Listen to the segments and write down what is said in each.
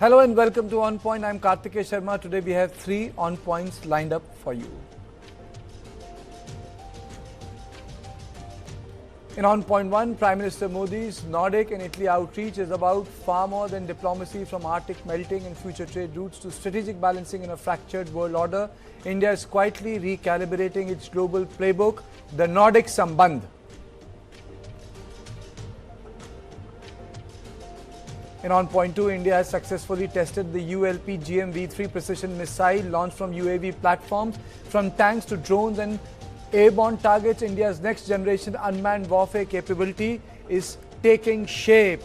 Hello and welcome to On Point. I'm Kartikeya Sharma. Today we have 3 On Points lined up for you. In On Point 1, Prime Minister Modi's Nordic and Italy outreach is about far more than diplomacy, from Arctic melting and future trade routes to strategic balancing in a fractured world order. India is quietly recalibrating its global playbook, the Nordic Sambandh. In On Point 2, India has successfully tested the ULP GMV-3 precision missile launched from UAV platforms. From tanks to drones and airborne targets, India's next generation unmanned warfare capability is taking shape.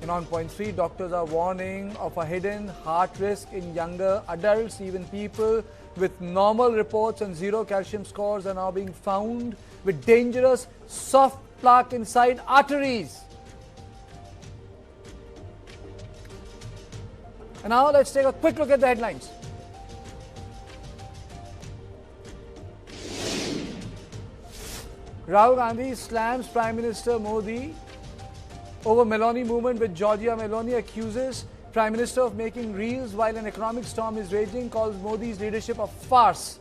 In On Point 3, doctors are warning of a hidden heart risk in younger adults. Even people with normal reports and zero calcium scores are now being found with dangerous soft plaque inside arteries. And now let's take a quick look at the headlines. Rahul Gandhi slams Prime Minister Modi over Meloni movement with Georgia. Meloni accuses Prime Minister of making reels while an economic storm is raging, calls Modi's leadership a farce.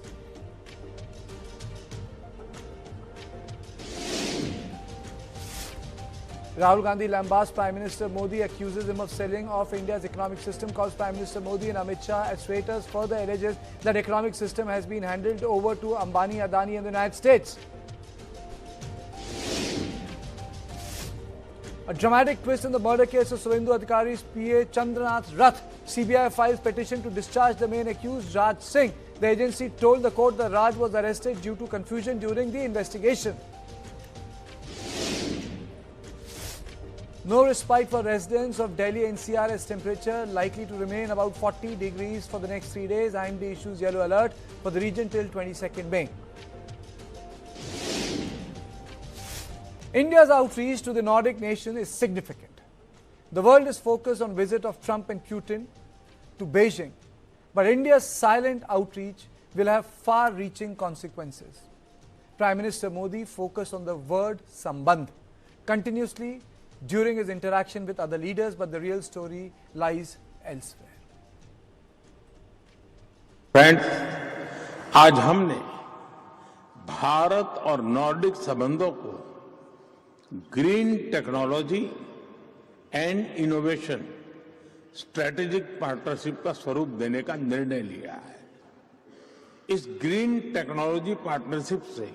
Rahul Gandhi lambasts Prime Minister Modi, accuses him of selling off India's economic system, calls Prime Minister Modi and Amit Shah as traitors, further alleges that economic system has been handed over to Ambani, Adani and the United States. A dramatic twist in the murder case of Suvendu Adhikari's PA Chandranath Rath. CBI files petition to discharge the main accused, Raj Singh. The agency told the court that Raj was arrested due to confusion during the investigation. No respite for residents of Delhi NCR as temperature likely to remain about 40 degrees for the next 3 days. IMD issues yellow alert for the region till 22nd May. India's outreach to the Nordic nation is significant. The world is focused on visit of Trump and Putin to Beijing, but India's silent outreach will have far-reaching consequences. Prime Minister Modi focused on the word Sambandh continuously during his interaction with other leaders, but the real story lies elsewhere. Friends, आज हमने भारत और Nordic संबंधों को green technology and innovation strategic partnership का स्वरूप देने का निर्णय लिया है। इस ग्रीन टेक्नोलॉजी पार्टनरशिप से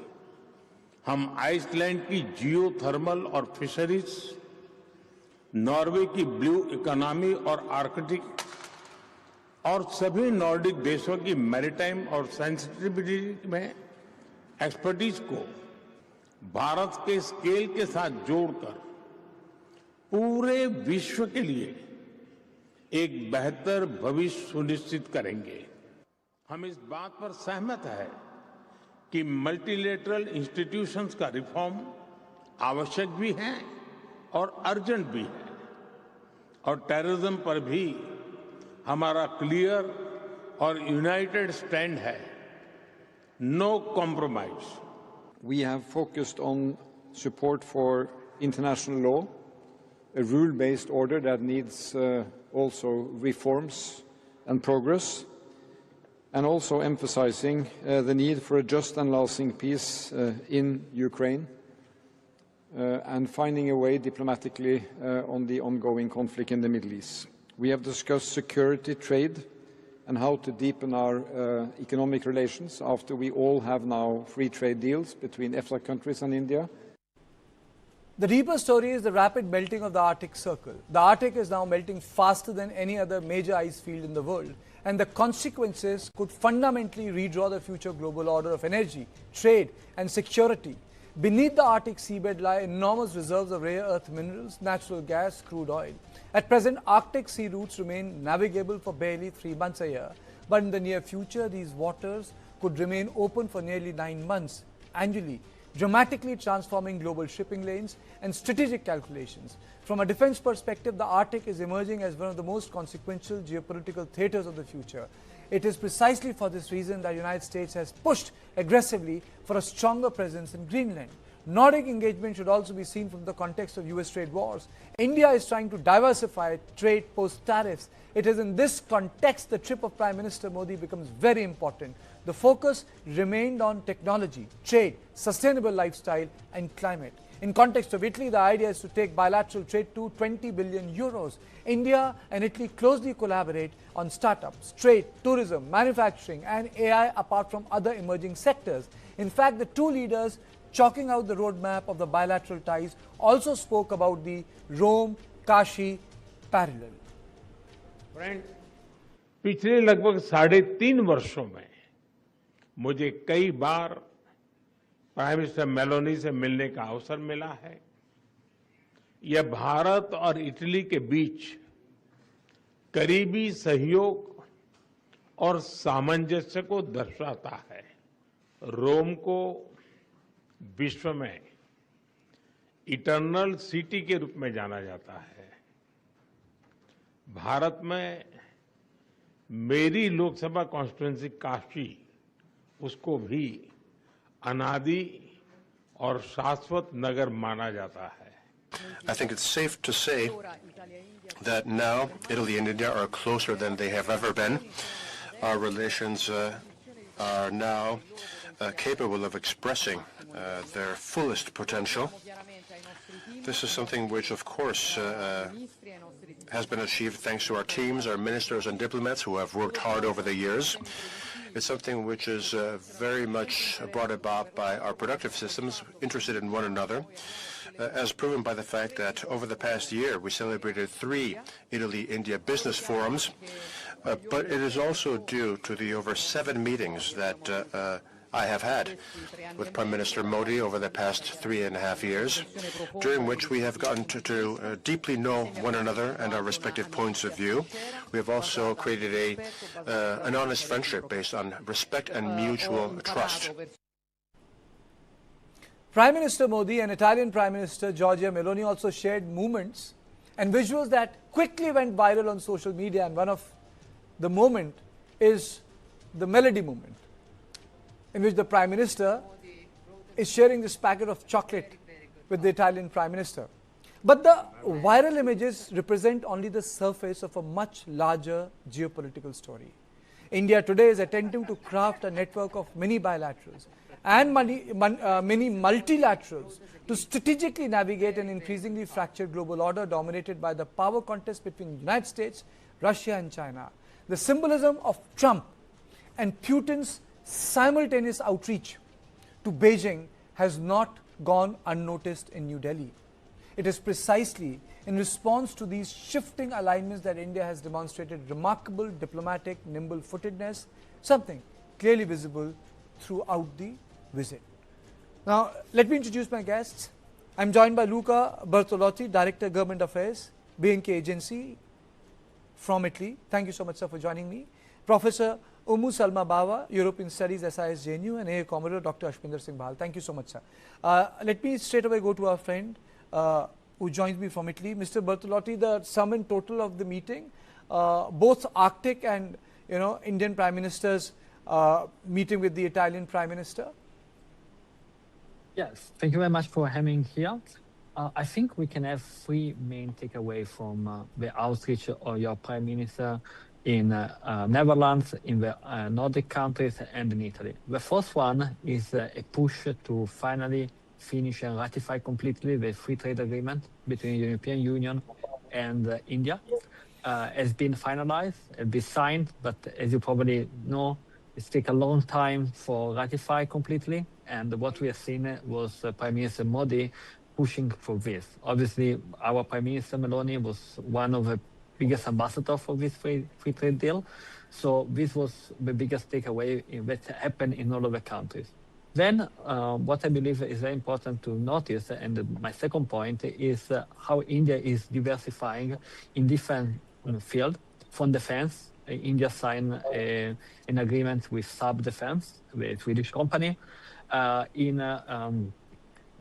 हम आइसलैंड की जियोथर्मल और फिशरीज, नॉर्वे की ब्लू इकोनॉमी और आर्कटिक और सभी नॉर्डिक देशों की मैरीटाइम और सेंसिटिविटी में एक्सपर्टीज को भारत के स्केल के साथ जोड़कर पूरे विश्व के लिए एक बेहतर भविष्य सुनिश्चित करेंगे। हम इस बात पर सहमत हैं कि मल्टीलेटरल इंस्टीट्यूशंस का रिफॉर्म आवश्यक भी है और अर्जेंट भी है, और टेररिज्म पर भी हमारा क्लियर और यूनाइटेड स्टैंड है, no compromise. We have focused on support for international law, a rule-based order that needs also reforms and progress, and also emphasizing the need for a just and lasting peace in Ukraine, and finding a way diplomatically on the ongoing conflict in the Middle East. We have discussed security, trade, and how to deepen our economic relations after we all have now free trade deals between EFTA countries and India. The deeper story is the rapid melting of the Arctic Circle. The Arctic is now melting faster than any other major ice field in the world, and the consequences could fundamentally redraw the future global order of energy, trade, and security. Beneath the Arctic seabed lie enormous reserves of rare earth minerals, natural gas, crude oil. At present, Arctic sea routes remain navigable for barely 3 months a year, but in the near future, these waters could remain open for nearly 9 months annually, dramatically transforming global shipping lanes and strategic calculations. From a defense perspective, the Arctic is emerging as one of the most consequential geopolitical theaters of the future. It is precisely for this reason that the United States has pushed aggressively for a stronger presence in Greenland. Nordic engagement should also be seen from the context of US trade wars. India is trying to diversify trade post-tariffs. It is in this context the trip of Prime Minister Modi becomes very important. The focus remained on technology, trade, sustainable lifestyle and climate. In context of Italy, the idea is to take bilateral trade to 20 billion euros. India and Italy closely collaborate on startups, trade, tourism, manufacturing and AI apart from other emerging sectors. In fact, the two leaders chalking out the roadmap of the bilateral ties also spoke about the Rome-Kashi parallel. Friend, पिछले लगभग 3.5 वर्षों में मुझे कई बार prime minister Meloni से मिलने का अवसर मिला है। यह भारत और इटली के बीच करीबी सहयोग और सामंजस्य को दर्शाता है। रोम को विश्व में इटर्नल सिटी के रूप में जाना जाता है। भारत में मेरी लोकसभा कॉन्स्टिट्यूएंसी काशी, उसको भी अनादि और शाश्वत नगर माना जाता है। I think it's safe to say that now Italy and India are closer than they have ever been. Our relations are now capable of expressing their fullest potential. This is something which, of course, has been achieved thanks to our teams, our ministers and diplomats who have worked hard over the years. It's something which is very much brought about by our productive systems, interested in one another, as proven by the fact that over the past year we celebrated 3 Italy-India business forums, but it is also due to the over 7 meetings that I have had with Prime Minister Modi over the past 3.5 years, during which we have gotten to deeply know one another and our respective points of view. We have also created an honest friendship based on respect and mutual trust. Prime Minister Modi and Italian Prime Minister Giorgia Meloni also shared moments and visuals that quickly went viral on social media, and one of the moment is the Melody moment, in which the Prime Minister is sharing this packet of chocolate with the Italian Prime Minister. But the viral images represent only the surface of a much larger geopolitical story. India today is attempting to craft a network of mini-bilaterals and mini-multilaterals to strategically navigate an increasingly fractured global order dominated by the power contest between the United States, Russia and China. The symbolism of Trump and Putin's simultaneous outreach to Beijing has not gone unnoticed in New Delhi. It is precisely in response to these shifting alignments that India has demonstrated remarkable diplomatic nimble-footedness, something clearly visible throughout the visit. Now, let me introduce my guests. I'm joined by Luca Bertolotti, Director, Government Affairs, BNK Agency from Italy. Thank you so much, sir, for joining me. Professor Umu Salma Bawa, European Studies, SIS JNU, and AA Commodore Dr. Ashwinder Singh Bhal. Thank you so much, sir. Let me straight away go to our friend who joins me from Italy, Mr. Bertolotti. The sum and total of the meeting, both Arctic and Indian Prime Ministers meeting with the Italian Prime Minister. Yes, thank you very much for having me here. I think we can have 3 main takeaways from the outreach of your Prime Minister in Netherlands, in the Nordic countries and in Italy. The first one is a push to finally finish and ratify completely the free trade agreement between the European Union and India. Has been finalized, has been signed, but as you probably know, it's taken a long time for ratify completely. And what we have seen was Prime Minister Modi pushing for this. Obviously, our Prime Minister Meloni was one of the biggest ambassadors for this free trade deal. So this was the biggest takeaway that happened in all of the countries. Then what I believe is very important to notice, and my second point, is how India is diversifying in different fields. From defense, India signed an agreement with Saab Defense, the Swedish company, in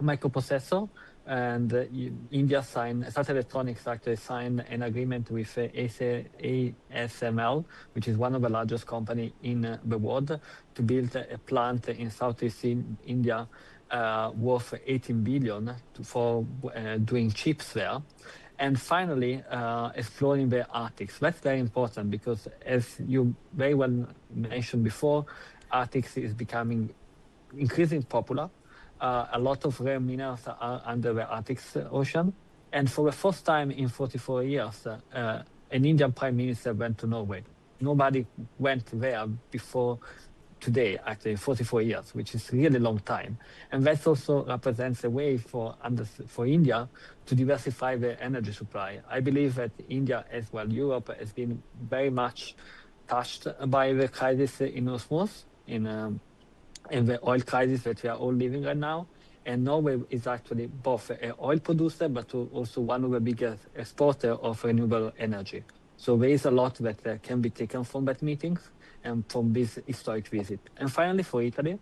microprocessor. and Tata Electronics actually signed an agreement with ASML, which is one of the largest companies in the world, to build a plant in Southeast India worth 18 billion for doing chips there. And finally, exploring the Arctic. That's very important because, as you very well mentioned before, Arctic is becoming increasingly popular. A lot of rare minerals are under the Arctic Ocean. And for the first time in 44 years, an Indian Prime Minister went to Norway. Nobody went there before today, actually, 44 years, which is really a long time. And that also represents a way for India to diversify the energy supply. I believe that India, as well Europe, has been very much touched by the crisis in osmosis, in the oil crisis that we are all living right now. And Norway is actually both an oil producer, but also one of the biggest exporters of renewable energy. So there is a lot that can be taken from that meetings and from this historic visit. And finally, for Italy,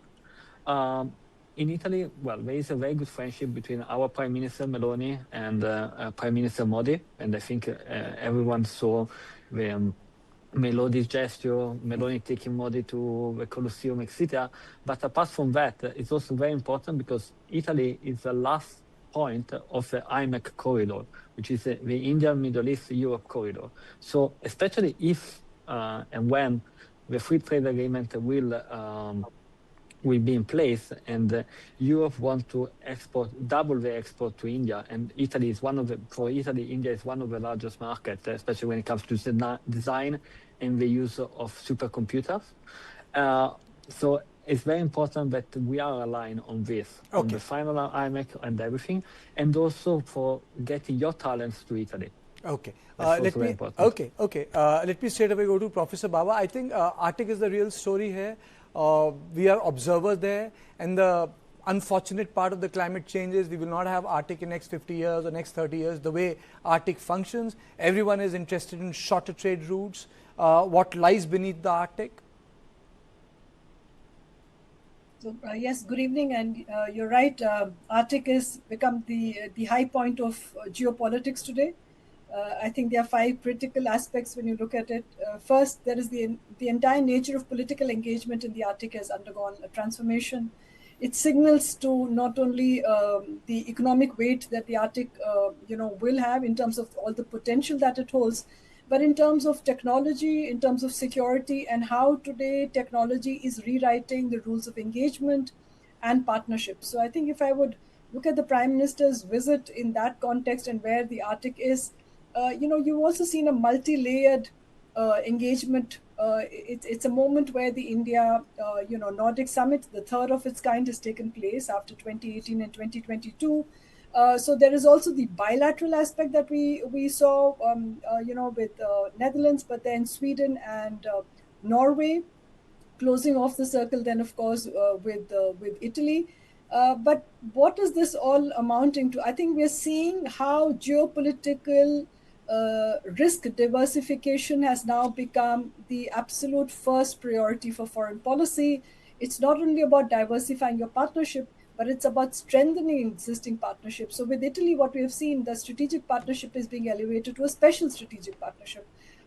in Italy, well, there is a very good friendship between our Prime Minister Meloni and Prime Minister Modi. And I think everyone saw the Melodi's gesture, Meloni taking Modi to the Colosseum, etc. But apart from that, it's also very important because Italy is the last point of the IMEC corridor, which is the India, Middle East, Europe corridor. So especially if and when the free trade agreement will be in place, and Europe wants to double the export to India, and Italy is for Italy, India is one of the largest markets, especially when it comes to design and the use of supercomputers. So it's very important that we are aligned on this, on the final IMEC and everything, and also for getting your talents to Italy. Okay. Let me straight away go to Professor Baba. I think Arctic is the real story here. We are observers there, and the unfortunate part of the climate change is we will not have Arctic in next 50 years or next 30 years. The way Arctic functions, everyone is interested in shorter trade routes. What lies beneath the Arctic? So yes, good evening, and you're right. Arctic has become the high point of geopolitics today. I think there are 5 critical aspects when you look at it. First, there is the entire nature of political engagement in the Arctic has undergone a transformation. It signals to not only the economic weight that the Arctic will have in terms of all the potential that it holds, but in terms of technology, in terms of security, and how today technology is rewriting the rules of engagement and partnership. So I think if I would look at the Prime Minister's visit in that context and where the Arctic is, you've also seen a multi-layered engagement. It's a moment where the India, Nordic summit, the third of its kind, has taken place after 2018 and 2022. So there is also the bilateral aspect that we saw, with Netherlands, but then Sweden and Norway, closing off the circle. Then, of course, with Italy. But what is this all amounting to? I think we are seeing how geopolitical risk diversification has now become the absolute first priority for foreign policy. It's not only about diversifying your partnership, but it's about strengthening existing partnerships. So with Italy, what we have seen, the strategic partnership is being elevated to a special strategic partnership.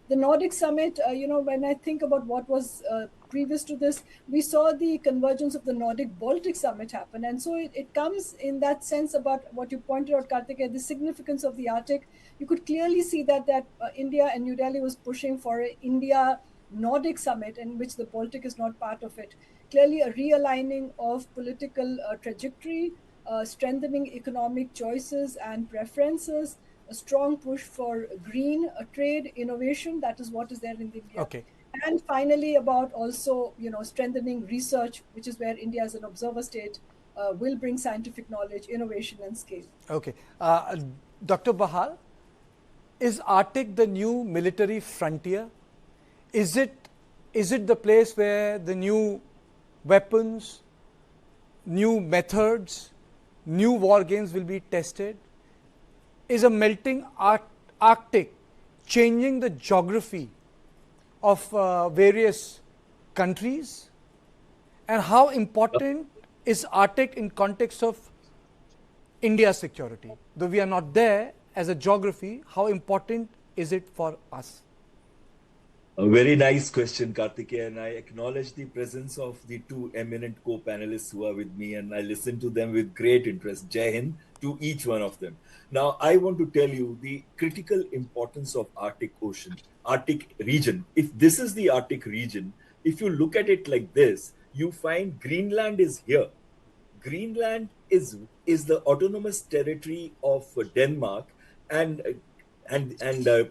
The Nordic summit, when I think about what was previous to this, we saw the convergence of the Nordic-Baltic summit happen. And so it comes in that sense about what you pointed out, Karthikeya, the significance of the Arctic. You could clearly see that India and New Delhi was pushing for an India-Nordic summit in which the Baltic is not part of it. Clearly a realigning of political trajectory, strengthening economic choices and preferences, a strong push for green trade innovation. That is what is there in India. Okay. And finally, about also strengthening research, which is where India as an observer state will bring scientific knowledge, innovation, and scale. Okay, Dr. Bahal, is Arctic the new military frontier? Is it the place where the new weapons, new methods, new war games will be tested? Is a melting Arctic changing the geography of various countries? And how important is Arctic in context of India's security? Though we are not there as a geography, how important is it for us? A very nice question, Kartikeya, and I acknowledge the presence of the two eminent co-panelists who are with me, and I listen to them with great interest. Jai Hind to each one of them. Now, I want to tell you the critical importance of Arctic Ocean, Arctic region. If this is the Arctic region, if you look at it like this, you find Greenland is here. Greenland is the autonomous territory of Denmark, and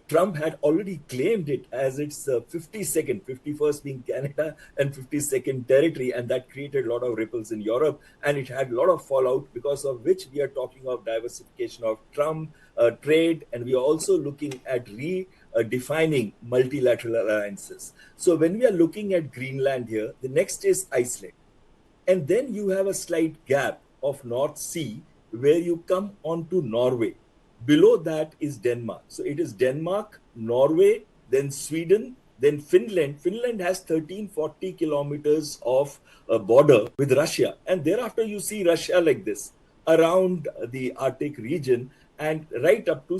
Trump had already claimed it as its 52nd, 51st being Canada and 52nd territory, and that created a lot of ripples in Europe, and it had a lot of fallout, because of which we are talking of diversification of Trump trade, and we are also looking at redefining multilateral alliances. So when we are looking at Greenland here, the next is Iceland. And then you have a slight gap of North Sea where you come on to Norway. Below that is Denmark. So it is Denmark, Norway, then Sweden, then Finland. Finland has 1340 kilometers of border with Russia. And thereafter you see Russia like this around the Arctic region and right up to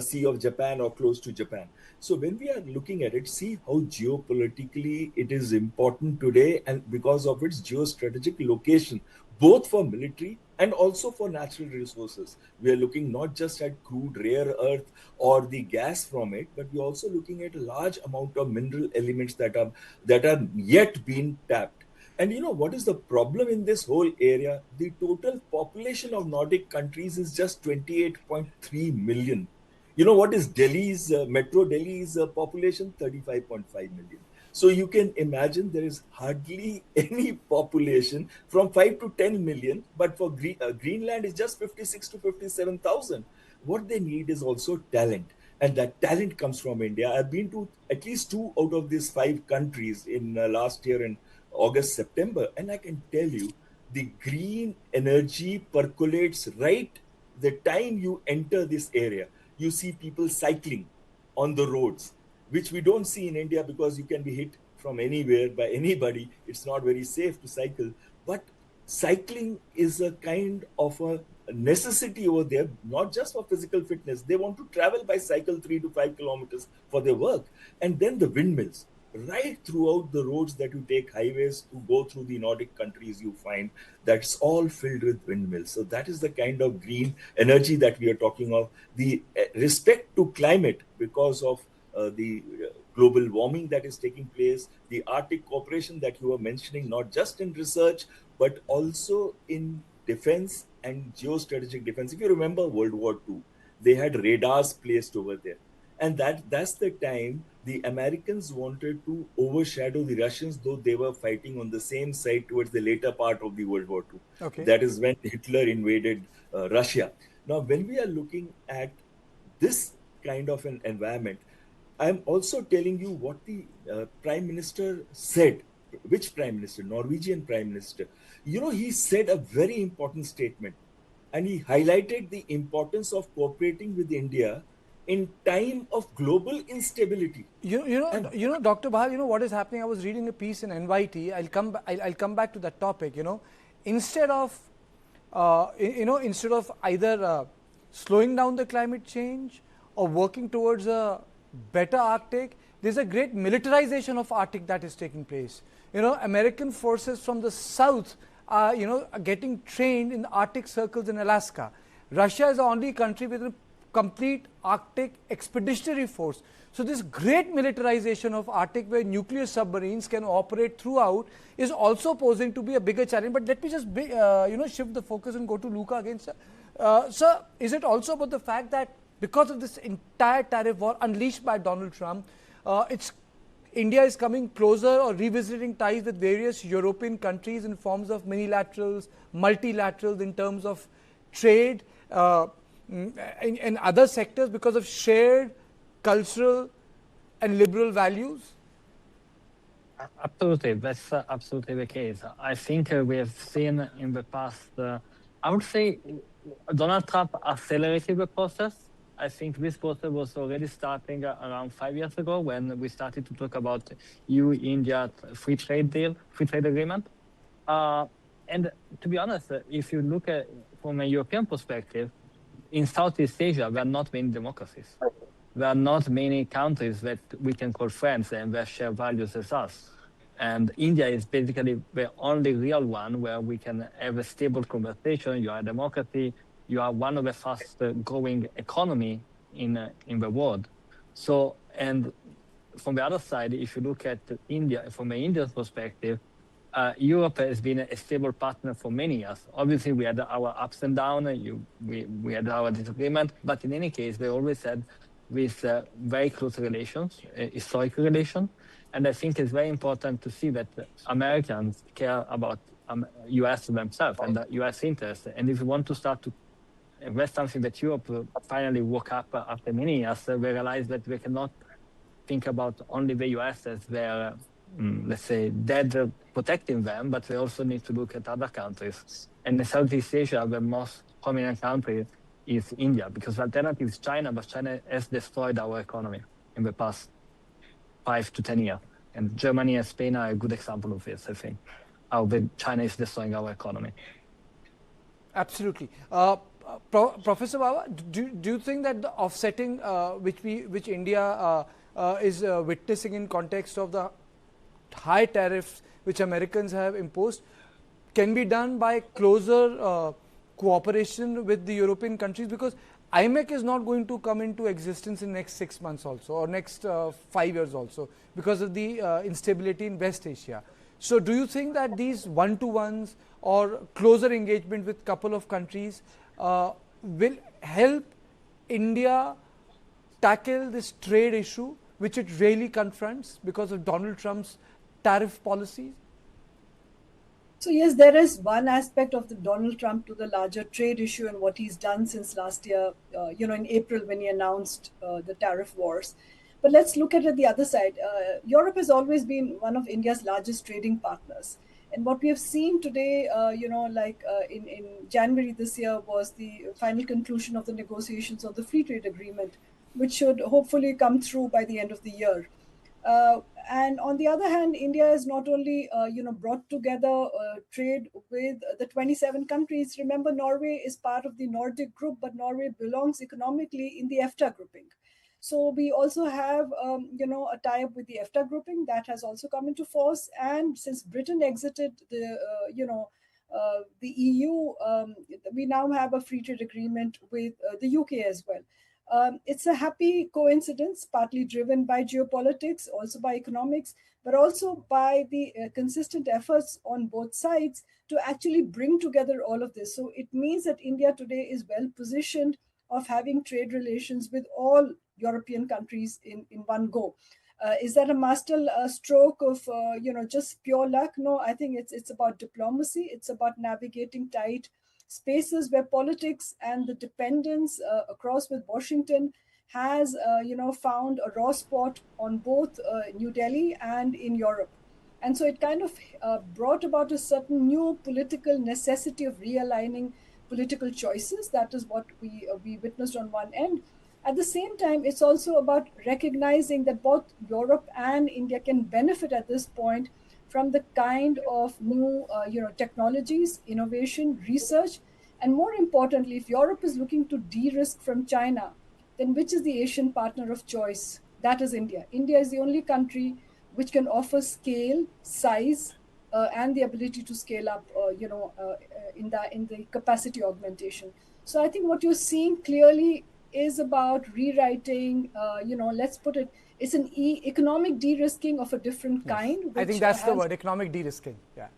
Sea of Japan or close to Japan. So when we are looking at it, see how geopolitically it is important today, and because of its geostrategic location, both for military and also for natural resources. We are looking not just at crude rare earth or the gas from it, but we're also looking at a large amount of mineral elements that are yet being tapped. And you know what is the problem in this whole area? The total population of Nordic countries is just 28.3 million. You know what is Delhi's, Metro Delhi's population? 35.5 million. So you can imagine there is hardly any population from 5 to 10 million, but for Greenland is just 56 to 57,000. What they need is also talent, and that talent comes from India. I've been to at least 2 out of these 5 countries in last year in August, September, and I can tell you the green energy percolates right the time you enter this area. You see people cycling on the roads, which we don't see in India because you can be hit from anywhere by anybody. It's not very safe to cycle. But cycling is a kind of a necessity over there, not just for physical fitness. They want to travel by cycle 3 to 5 kilometers for their work. And then the windmills. Right throughout the roads that you take, highways to go through the Nordic countries, you find that's all filled with windmills. So that is the kind of green energy that we are talking of. The respect to climate because of the global warming that is taking place, the Arctic cooperation that you were mentioning, not just in research, but also in defense and geostrategic defense. If you remember World War II, they had radars placed over there. And that's the time the Americans wanted to overshadow the Russians, though they were fighting on the same side towards the later part of the World War II. Okay. That is when Hitler invaded Russia. Now, when we are looking at this kind of an environment, I'm also telling you what the Prime Minister said. Which Prime Minister? Norwegian Prime Minister. You know, he said a very important statement, and he highlighted the importance of cooperating with India in time of global instability. You know, Dr. Bahal, you know what is happening? I was reading a piece in NYT. I'll come back to that topic. You know, instead of either slowing down the climate change or working towards a better Arctic, there's a great militarization of Arctic that is taking place. You know, American forces from the south are getting trained in the Arctic circles in Alaska. Russia is the only country with a complete Arctic expeditionary force. So this great militarization of Arctic, where nuclear submarines can operate throughout, is also posing to be a bigger challenge. But let me just shift the focus and go to Luca again, sir. Sir, is it also about the fact that because of this entire tariff war unleashed by Donald Trump, India is coming closer or revisiting ties with various European countries in forms of minilaterals, multilaterals in terms of trade, in other sectors because of shared cultural and liberal values? Absolutely, that's absolutely the case. I think we have seen in the past, I would say Donald Trump accelerated the process. I think this process was already starting around 5 years ago when we started to talk about EU-India free trade agreement. And to be honest, if you look at from a European perspective, in Southeast Asia, there are not many democracies. There are not many countries that we can call friends and that share values as us. And India is basically the only real one where we can have a stable conversation. You are a democracy. You are one of the fastest growing economy in the world. So, and from the other side, if you look at India, from an Indian perspective, Europe has been a stable partner for many years. Obviously, we had our ups and downs, we had our disagreement, but in any case, we always had with very close relations, historical relations. And I think it's very important to see that Americans care about US themselves and the US interests. And if you want to start to invest something that Europe finally woke up after many years, they realize that they cannot think about only the US as their, let's say, dead protecting them, but they also need to look at other countries. And in Southeast Asia, the most prominent country is India, because the alternative is China, but China has destroyed our economy in the past 5 to 10 years. And Germany and Spain are a good example of this, I think, how China is destroying our economy. Absolutely. Professor Baba, do you think that the offsetting which India is witnessing in context of the high tariffs which Americans have imposed can be done by closer cooperation with the European countries? Because IMEC is not going to come into existence in next 6 months also, or next 5 years also, because of the instability in West Asia. So do you think that these one-to-ones or closer engagement with couple of countries will help India tackle this trade issue which it really confronts because of Donald Trump's tariff policies? So yes, there is one aspect of the Donald Trump to the larger trade issue and what he's done since last year, in April when he announced the tariff wars. But let's look at it the other side. Europe has always been one of India's largest trading partners. And what we have seen today, in January this year was the final conclusion of the negotiations of the free trade agreement, which should hopefully come through by the end of the year. And on the other hand, India has not only, brought together trade with the 27 countries. Remember, Norway is part of the Nordic group, but Norway belongs economically in the EFTA grouping. So we also have, a tie-up with the EFTA grouping that has also come into force. And since Britain exited the EU, we now have a free trade agreement with the UK as well. It's a happy coincidence, partly driven by geopolitics, also by economics, but also by the consistent efforts on both sides to actually bring together all of this. So it means that India today is well positioned of having trade relations with all European countries in one go. Is that a master stroke of, just pure luck? No, I think it's about diplomacy. It's about navigating tight spaces where politics and the dependence across with Washington has, found a raw spot on both New Delhi and in Europe. And so it kind of brought about a certain new political necessity of realigning political choices. That is what we witnessed on one end. At the same time, it's also about recognizing that both Europe and India can benefit at this point from the kind of new technologies, innovation, research. And more importantly, if Europe is looking to de-risk from China, then which is the Asian partner of choice? That is India. India is the only country which can offer scale, size, and the ability to scale up, in the capacity augmentation. So I think what you're seeing clearly is about rewriting, let's put it, it's an economic de-risking of a different kind. I think that's the word, economic de-risking. Yeah.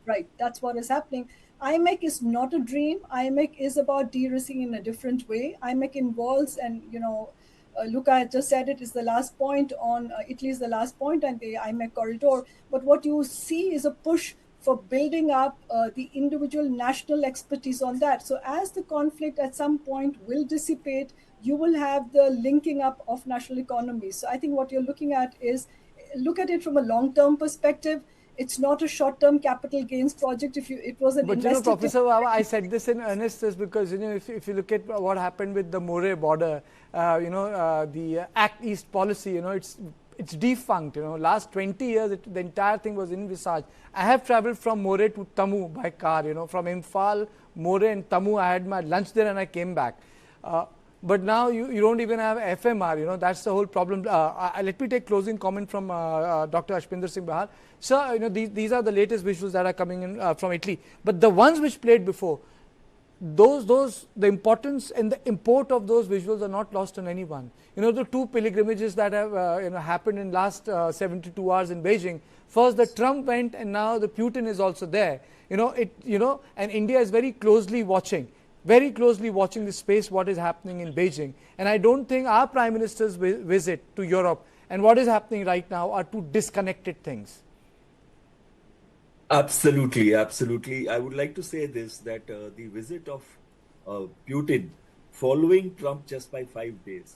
Right, that's what is happening. IMEC is not a dream. IMEC is about de-risking in a different way. IMEC involves, and Luca just said it is the last point on, Italy is the last point and the IMEC corridor. But what you see is a push for building up the individual national expertise on that. So as the conflict at some point will dissipate, you will have the linking up of national economies. So I think what you're looking at is, look at it from a long-term perspective. It's not a short-term capital gains project. It was an But Professor Baba, I said this in earnest is because if you look at what happened with the Moreh border, the Act East policy, it's it's defunct. Last 20 years, the entire thing was envisaged. I have traveled from More to Tamu by car, from Imphal, More and Tamu. I had my lunch there and I came back. But now you don't even have FMR, that's the whole problem. Let me take closing comment from Dr. Ashpinder Singh Bahar. Sir, these are the latest visuals that are coming in from Italy. But the ones which played before, the importance and the import of those visuals are not lost on anyone. The two pilgrimages that have happened in last 72 hours in Beijing. First the Trump went and now the Putin is also there. And India is very closely watching this space, what is happening in Beijing. And I don't think our Prime Minister's visit to Europe and what is happening right now are two disconnected things. Absolutely, absolutely. I would like to say this, that the visit of Putin following Trump just by 5 days,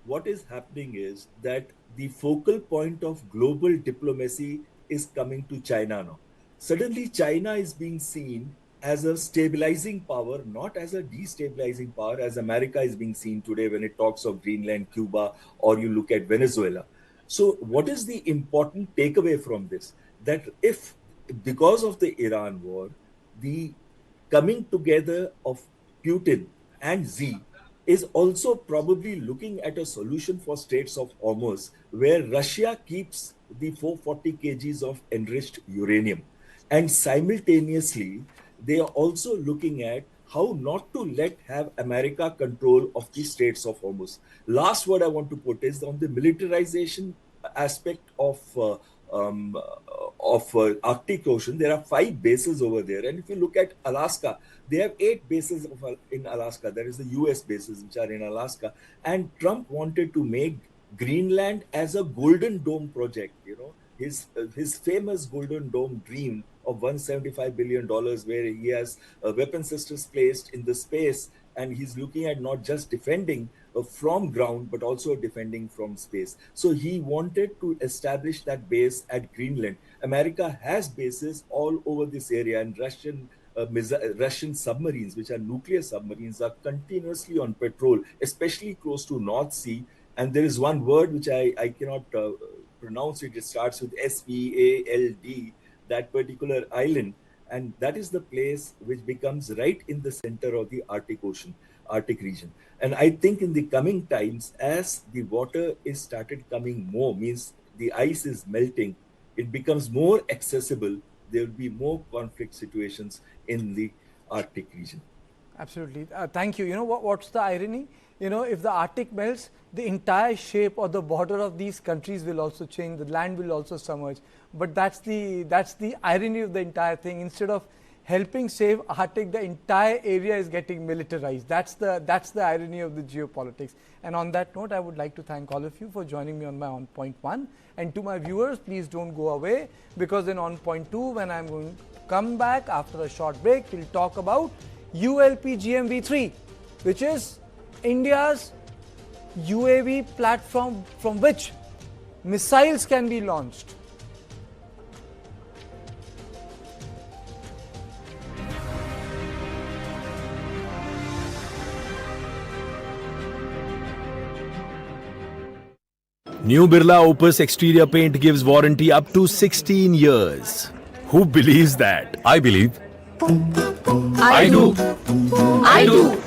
what is happening is that the focal point of global diplomacy is coming to China now. Suddenly, China is being seen as a stabilizing power, not as a destabilizing power, as America is being seen today when it talks of Greenland, Cuba, or you look at Venezuela. So what is the important takeaway from this? That if, because of the Iran war, the coming together of Putin and Xi is also probably looking at a solution for Straits of Hormuz, where Russia keeps the 440 kgs of enriched uranium. And simultaneously, they are also looking at how not to have America control of the Straits of Hormuz. Last word I want to put is on the militarization aspect of Arctic Ocean. There are 5 bases over there, and if you look at Alaska, they have 8 bases in Alaska. There is the US bases which are in Alaska, and Trump wanted to make Greenland as a Golden Dome project. His famous Golden Dome dream of $175 billion, where he has weapon systems placed in the space, and he's looking at not just defending from ground, but also defending from space. So he wanted to establish that base at Greenland. America has bases all over this area, and Russian submarines, which are nuclear submarines, are continuously on patrol, especially close to North Sea. And there is one word which I cannot pronounce it. It starts with SVALD, that particular island. And that is the place which becomes right in the center of the Arctic Ocean, Arctic region. And I think in the coming times, as the water is started coming more, means the ice is melting, it becomes more accessible. There will be more conflict situations in the Arctic region. Absolutely. Thank you. What's the irony? If the Arctic melts, the entire shape or the border of these countries will also change. The land will also submerge. But that's the irony of the entire thing. Instead of helping save Arctic, the entire area is getting militarized. That's the irony of the geopolitics. And on that note, I would like to thank all of you for joining me on my On Point 1. And to my viewers, please don't go away, because in On Point 2, when I'm going to come back after a short break, we'll talk about ULP-GMV3, which is India's UAV platform from which missiles can be launched. New Birla Opus exterior paint gives warranty up to 16 years. Who believes that? I believe. I do. I do.